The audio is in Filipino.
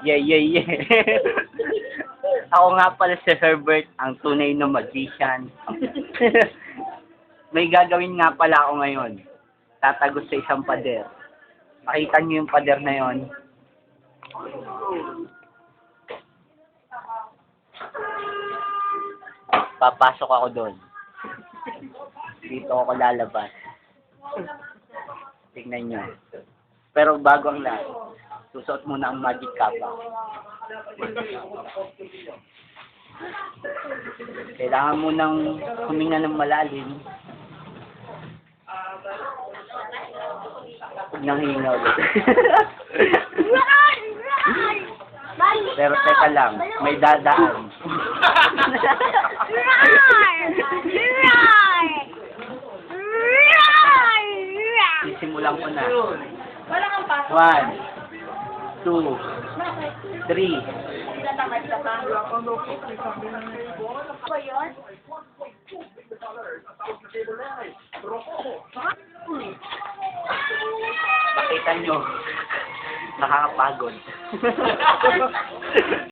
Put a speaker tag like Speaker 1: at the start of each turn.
Speaker 1: Yeah, yeah, yeah. Ako nga pala si Herbert, ang tunay na magician. May gagawin nga pala ako ngayon. Tatagos sa isang pader. Makita niyo yung pader na yon. Papasok ako doon. Dito ako lalabas. Tignan nyo. Pero bago ang lahat, susuot muna ang magic kapa. Kailangan mo nang huminga ng malalim. Huwag nang hinga ulit. Pero teka lang, may dadaan. Sisimulan ko na. 1, 2, 3. Pakita nyo, nakakapagod.